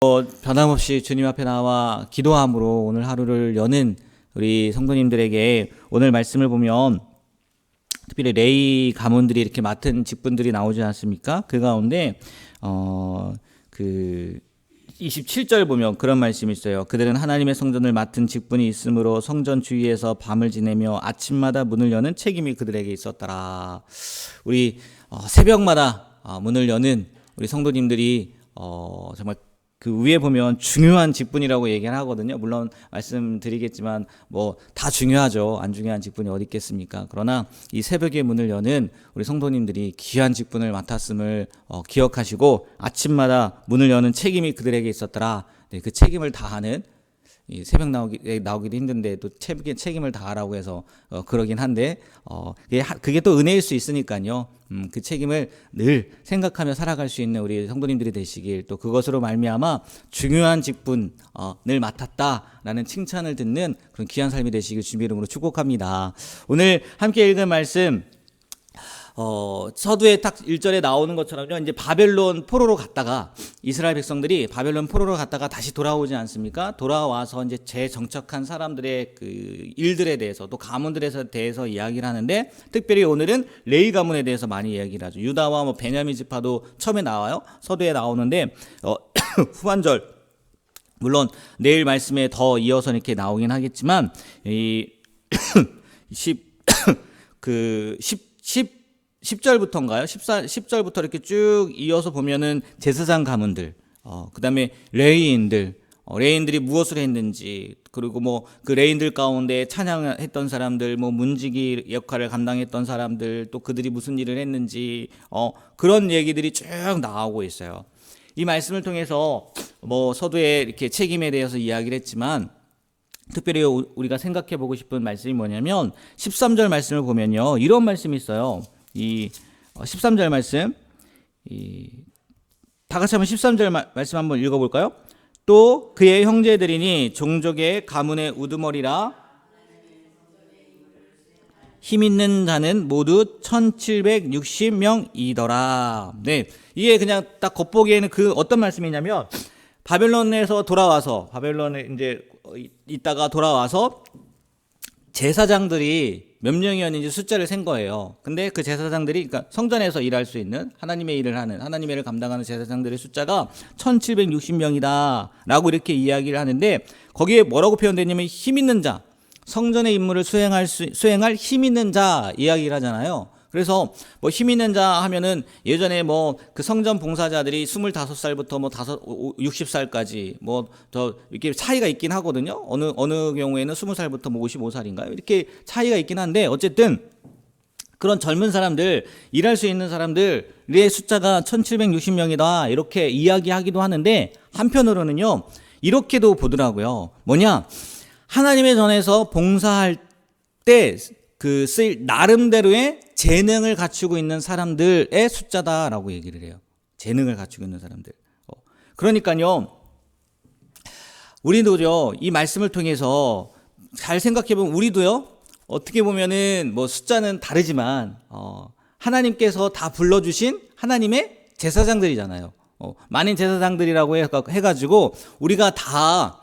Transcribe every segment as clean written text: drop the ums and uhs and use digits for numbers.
변함없이 주님 앞에 나와 기도함으로 오늘 하루를 여는 우리 성도님들에게 오늘 말씀을 보면 특별히 레위 가문들이 이렇게 맡은 직분들이 나오지 않습니까? 그 가운데 그 27절 보면 그런 말씀이 있어요. 그들은 하나님의 성전을 맡은 직분이 있으므로 성전 주위에서 밤을 지내며 아침마다 문을 여는 책임이 그들에게 있었더라. 우리 새벽마다 문을 여는 우리 성도님들이 정말 그 위에 보면 중요한 직분이라고 얘기를 하거든요. 물론 말씀드리겠지만 뭐 다 중요하죠. 안 중요한 직분이 어디 있겠습니까? 그러나 이 새벽의 문을 여는 우리 성도님들이 귀한 직분을 맡았음을 기억하시고 아침마다 문을 여는 책임이 그들에게 있었더라. 네, 그 책임을 다하는 이 새벽 나오기도 힘든데 또 책임을 다하라고 해서 그러긴 한데 그게 또 은혜일 수 있으니까요. 그 책임을 늘 생각하며 살아갈 수 있는 우리 성도님들이 되시길, 또 그것으로 말미암아 중요한 직분을 맡았다라는 칭찬을 듣는 그런 귀한 삶이 되시길 주님의 이름으로 축복합니다. 오늘 함께 읽은 말씀 서두에 딱 1절에 나오는 것처럼요. 이제 바벨론 포로로 갔다가 이스라엘 백성들이 바벨론 포로로 갔다가 다시 돌아오지 않습니까? 돌아와서 이제 재정착한 사람들의 그 일들에 대해서 또 가문들에 대해서 이야기를 하는데, 특별히 오늘은 레위 가문에 대해서 많이 이야기를 하죠. 유다와 뭐 베냐민 지파도 처음에 나와요. 서두에 나오는데 후반절, 물론 내일 말씀에 더 이어서 이렇게 나오긴 하겠지만 이 10절부터인가요? 10절부터 이렇게 쭉 이어서 보면은 제사장 가문들, 그 다음에 레위인들이 무엇을 했는지, 그리고 뭐 그 레위인들 가운데 찬양했던 사람들, 뭐 문지기 역할을 감당했던 사람들, 또 그들이 무슨 일을 했는지, 그런 얘기들이 쭉 나오고 있어요. 이 말씀을 통해서 뭐 서두에 이렇게 책임에 대해서 이야기를 했지만, 특별히 우리가 생각해 보고 싶은 말씀이 뭐냐면 13절 말씀을 보면요, 이런 말씀이 있어요. 이 13절 말씀, 다 같이 한번 13절 말씀 한번 읽어볼까요? 또 그의 형제들이니 종족의 가문의 우두머리라 힘 있는 자는 모두 1760명이더라. 네, 이게 그냥 딱 겉보기에는 그 어떤 말씀이냐면, 바벨론에서 돌아와서, 바벨론에 이제 있다가 돌아와서 제사장들이 몇 명이었는지 숫자를 센 거예요. 근데 그 제사장들이, 그러니까 성전에서 일할 수 있는 하나님의 일을 하는, 하나님의 일을 감당하는 제사장들의 숫자가 1760명이다 라고 이렇게 이야기를 하는데, 거기에 뭐라고 표현되냐면 힘 있는 자, 성전의 임무를 수행할 힘 있는 자 이야기를 하잖아요. 그래서 뭐 힘 있는 자 하면은 예전에 뭐 그 성전 봉사자들이 25살부터 뭐 60살까지 뭐 더 이렇게 차이가 있긴 하거든요. 어느 경우에는 20살부터 뭐 55살인가요? 이렇게 차이가 있긴 한데, 어쨌든 그런 젊은 사람들, 일할 수 있는 사람들의 숫자가 1760명이다 이렇게 이야기하기도 하는데, 한편으로는요 이렇게도 보더라고요. 뭐냐, 하나님의 전에서 봉사할 때 그 쓰일 나름대로의 재능을 갖추고 있는 사람들의 숫자다라고 얘기를 해요. 재능을 갖추고 있는 사람들. 그러니까요, 우리도요 이 말씀을 통해서 잘 생각해보면, 우리도요 어떻게 보면은 뭐 숫자는 다르지만 하나님께서 다 불러주신 하나님의 제사장들이잖아요. 많은 제사장들이라고 해가지고 우리가 다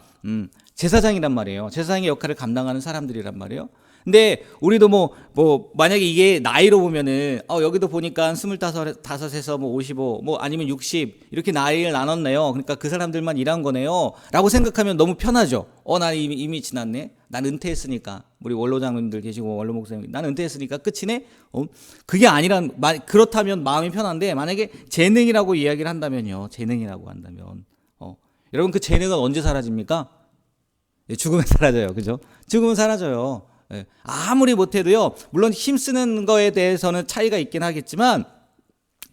제사장이란 말이에요. 제사장의 역할을 감당하는 사람들이란 말이에요. 근데 우리도 뭐 만약에 이게 나이로 보면은 여기도 보니까 25에서 뭐 55, 뭐 아니면 60 이렇게 나이를 나눴네요. 그러니까 그 사람들만 일한 거네요 라고 생각하면 너무 편하죠. 난 이미 지났네. 난 은퇴했으니까. 우리 원로장님들 계시고 원로 목사님, 난 은퇴했으니까 끝이네. 그게 아니란, 그렇다면 마음이 편한데, 만약에 재능이라고 이야기를 한다면요, 재능이라고 한다면 여러분, 그 재능은 언제 사라집니까? 죽으면 사라져요. 그죠? 죽으면 사라져요. 아무리 못해도요, 물론 힘쓰는 거에 대해서는 차이가 있긴 하겠지만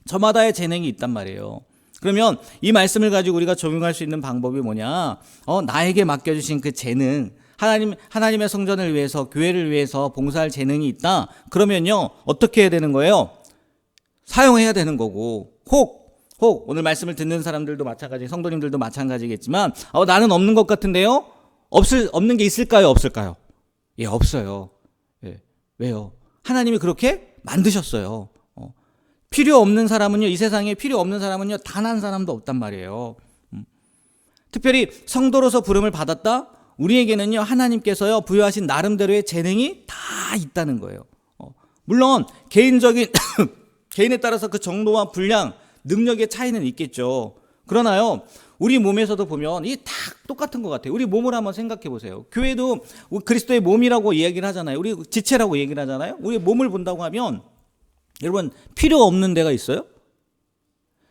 저마다의 재능이 있단 말이에요. 그러면 이 말씀을 가지고 우리가 적용할 수 있는 방법이 뭐냐, 나에게 맡겨주신 그 재능, 하나님의 성전을 위해서, 교회를 위해서 봉사할 재능이 있다. 그러면요 어떻게 해야 되는 거예요? 사용해야 되는 거고, 혹 오늘 말씀을 듣는 사람들도 마찬가지, 성도님들도 마찬가지겠지만 나는 없는 것 같은데요, 없는 게 있을까요, 없을까요? 예, 없어요. 예. 왜요? 하나님이 그렇게 만드셨어요. 필요 없는 사람은요, 이 세상에 필요 없는 사람은요, 단 한 사람도 없단 말이에요. 특별히 성도로서 부름을 받았다? 우리에게는요, 하나님께서요, 부여하신 나름대로의 재능이 다 있다는 거예요. 물론, 개인적인, 개인에 따라서 그 정도와 분량, 능력의 차이는 있겠죠. 그러나요, 우리 몸에서도 보면 이게 다 똑같은 것 같아요. 우리 몸을 한번 생각해 보세요. 교회도 그리스도의 몸이라고 이야기를 하잖아요. 우리 지체라고 얘기를 하잖아요. 우리 몸을 본다고 하면, 여러분, 필요 없는 데가 있어요?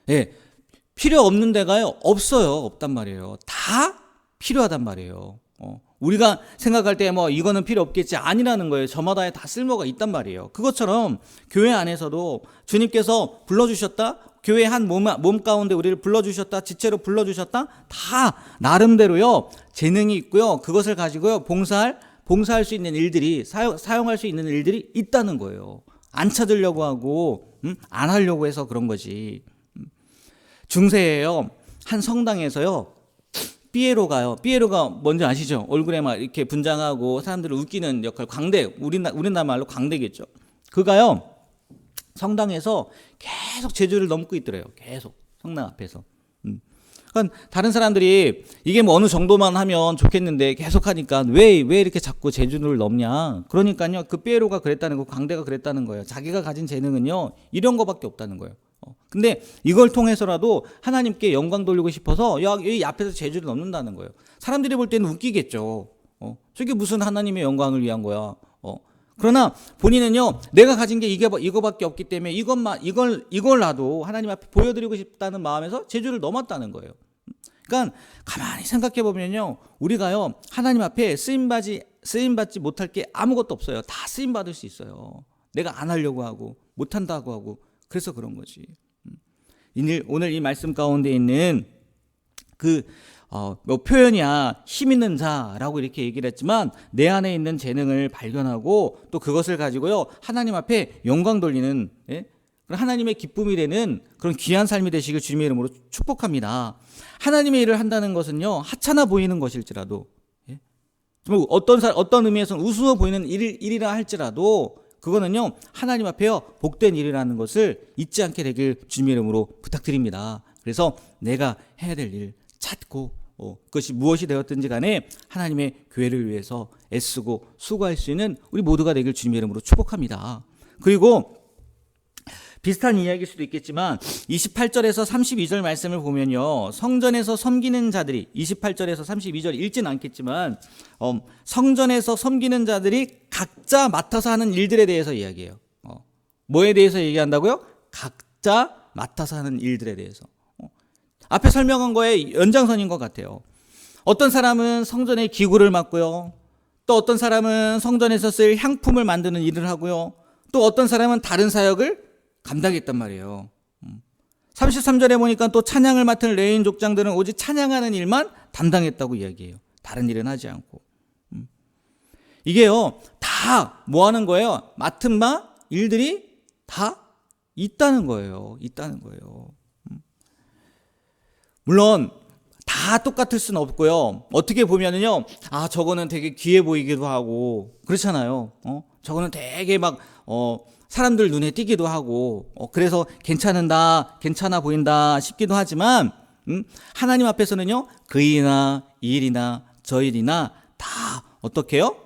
예, 필요 없는 데가요, 없어요. 없단 말이에요. 다 필요하단 말이에요. 우리가 생각할 때 뭐 이거는 필요 없겠지, 아니라는 거예요. 저마다의 다 쓸모가 있단 말이에요. 그것처럼 교회 안에서도 주님께서 불러주셨다, 교회 한 몸 가운데 우리를 불러주셨다, 지체로 불러주셨다, 다 나름대로요 재능이 있고요, 그것을 가지고요 봉사할 수 있는 일들이, 사용할 수 있는 일들이 있다는 거예요. 안 찾으려고 하고 안 하려고 해서 그런 거지. 중세에요, 한 성당에서요, 삐에로가 뭔지 아시죠? 얼굴에 막 이렇게 분장하고 사람들을 웃기는 역할, 광대, 우리나라 말로 광대겠죠. 그가요, 성당에서 계속 제주를 넘고 있더래요. 계속 성당 앞에서. 그러니까 다른 사람들이 이게 뭐 어느 정도만 하면 좋겠는데 계속 하니까 왜 이렇게 자꾸 제주를 넘냐? 그러니까요, 그 삐에로가 그랬다는 거, 광대가 그랬다는 거예요. 자기가 가진 재능은요, 이런 거밖에 없다는 거예요. 근데 이걸 통해서라도 하나님께 영광 돌리고 싶어서 여기 앞에서 제주를 넘는다는 거예요. 사람들이 볼 때는 웃기겠죠. 저게 무슨 하나님의 영광을 위한 거야. 그러나 본인은요, 내가 가진 게 이거밖에 없기 때문에 이걸라도 하나님 앞에 보여드리고 싶다는 마음에서 제주를 넘었다는 거예요. 그러니까 가만히 생각해 보면요, 우리가요, 하나님 앞에 쓰임받지 못할 게 아무것도 없어요. 다 쓰임받을 수 있어요. 내가 안 하려고 하고 못한다고 하고 그래서 그런 거지. 오늘 이 말씀 가운데 있는 뭐 표현이야, 힘 있는 자라고 이렇게 얘기를 했지만, 내 안에 있는 재능을 발견하고 또 그것을 가지고요, 하나님 앞에 영광 돌리는, 하나님의 기쁨이 되는 그런 귀한 삶이 되시길 주님의 이름으로 축복합니다. 하나님의 일을 한다는 것은요, 하찮아 보이는 것일지라도, 정말 어떤 의미에서는 우스워 보이는 일이라 할지라도, 그거는요, 하나님 앞에요, 복된 일이라는 것을 잊지 않게 되길 주님의 이름으로 부탁드립니다. 그래서 내가 해야 될 일 찾고, 그것이 무엇이 되었든지 간에 하나님의 교회를 위해서 애쓰고 수고할 수 있는 우리 모두가 되길 주님의 이름으로 축복합니다. 그리고 비슷한 이야기일 수도 있겠지만 28절에서 32절 말씀을 보면요, 성전에서 섬기는 자들이, 28절에서 32절 읽지는 않겠지만 성전에서 섬기는 자들이 각자 맡아서 하는 일들에 대해서 이야기해요. 뭐에 대해서 얘기한다고요? 각자 맡아서 하는 일들에 대해서. 앞에 설명한 거에 연장선인 것 같아요. 어떤 사람은 성전의 기구를 맡고요, 또 어떤 사람은 성전에서 쓸 향품을 만드는 일을 하고요, 또 어떤 사람은 다른 사역을 감당했단 말이에요. 33절에 보니까 또 찬양을 맡은 레위인 족장들은 오직 찬양하는 일만 담당했다고 이야기해요. 다른 일은 하지 않고. 이게요, 다 뭐 하는 거예요? 맡은 바 일들이 다 있다는 거예요. 물론 다 똑같을 수는 없고요, 어떻게 보면은요, 저거는 되게 귀해 보이기도 하고 그렇잖아요. 저거는 되게 막 사람들 눈에 띄기도 하고 그래서 괜찮아 보인다 싶기도 하지만, 하나님 앞에서는요, 그 일이나 이 일이나 저 일이나 다 어떻게 해요?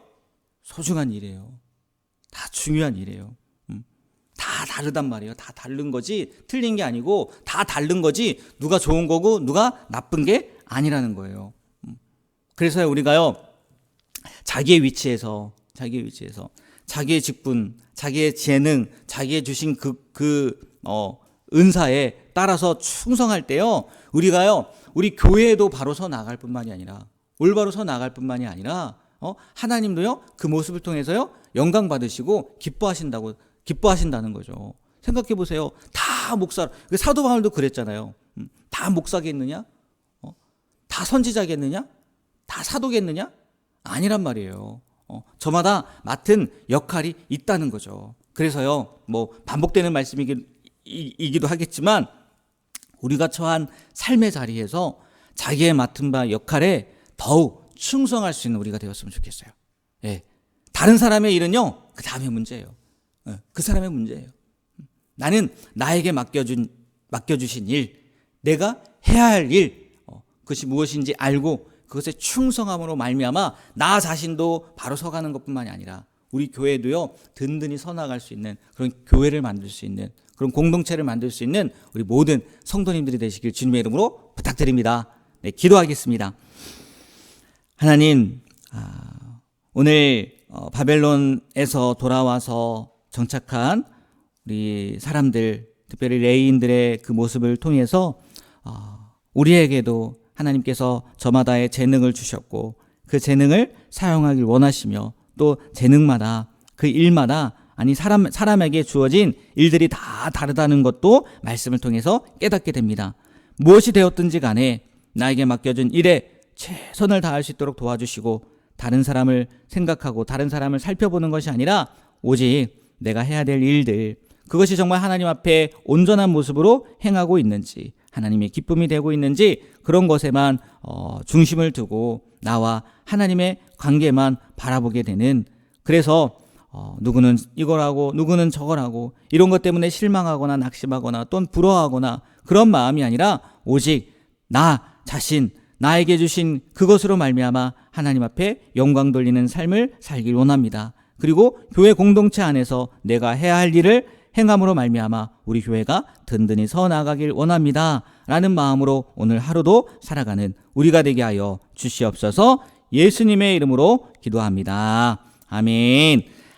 소중한 일이에요. 다 중요한 일이에요. 다 다르단 말이에요. 다 다른 거지 틀린 게 아니고, 다 다른 거지 누가 좋은 거고 누가 나쁜 게 아니라는 거예요. 그래서 우리가요, 자기의 위치에서 자기의 직분, 자기의 재능, 자기의 주신 은사에 따라서 충성할 때요, 우리가요, 우리 교회에도 바로 서 나갈 뿐만이 아니라, 올바로 서 나갈 뿐만이 아니라, 하나님도요, 그 모습을 통해서요, 영광 받으시고 기뻐하신다는 거죠. 생각해 보세요. 다 목사, 사도 바울도 그랬잖아요. 다 목사겠느냐? 다 선지자겠느냐? 다 사도겠느냐? 아니란 말이에요. 저마다 맡은 역할이 있다는 거죠. 그래서요, 뭐 반복되는 말씀이기도 하겠지만, 우리가 처한 삶의 자리에서 자기의 맡은 바 역할에 더욱 충성할 수 있는 우리가 되었으면 좋겠어요. 다른 사람의 일은요, 그 다음에 문제예요. 그 사람의 문제예요. 나는 나에게 맡겨주신 일, 내가 해야 할 일, 그것이 무엇인지 알고 그것에 충성함으로 말미암아 나 자신도 바로 서가는 것뿐만이 아니라 우리 교회도요 든든히 서나갈 수 있는 그런 교회를 만들 수 있는 그런 공동체를 만들 수 있는 우리 모든 성도님들이 되시길 주님의 이름으로 부탁드립니다. 네, 기도하겠습니다. 하나님, 오늘 바벨론에서 돌아와서 정착한 우리 사람들, 특별히 레위인들의 그 모습을 통해서 우리에게도 하나님께서 저마다의 재능을 주셨고 그 재능을 사용하길 원하시며 또 재능마다 그 일마다 아니 사람에게 주어진 일들이 다 다르다는 것도 말씀을 통해서 깨닫게 됩니다. 무엇이 되었든지 간에 나에게 맡겨진 일에 최선을 다할 수 있도록 도와주시고 다른 사람을 생각하고 다른 사람을 살펴보는 것이 아니라 오직 내가 해야 될 일들 그것이 정말 하나님 앞에 온전한 모습으로 행하고 있는지 하나님의 기쁨이 되고 있는지 그런 것에만 중심을 두고 나와 하나님의 관계만 바라보게 되는 그래서 누구는 이걸 하고 누구는 저걸 하고 이런 것 때문에 실망하거나 낙심하거나 또는 부러워하거나 그런 마음이 아니라 오직 나 자신 나에게 주신 그것으로 말미암아 하나님 앞에 영광 돌리는 삶을 살길 원합니다. 그리고 교회 공동체 안에서 내가 해야 할 일을 행함으로 말미암아 우리 교회가 든든히 서 나가길 원합니다. 라는 마음으로 오늘 하루도 살아가는 우리가 되게 하여 주시옵소서. 예수님의 이름으로 기도합니다. 아멘.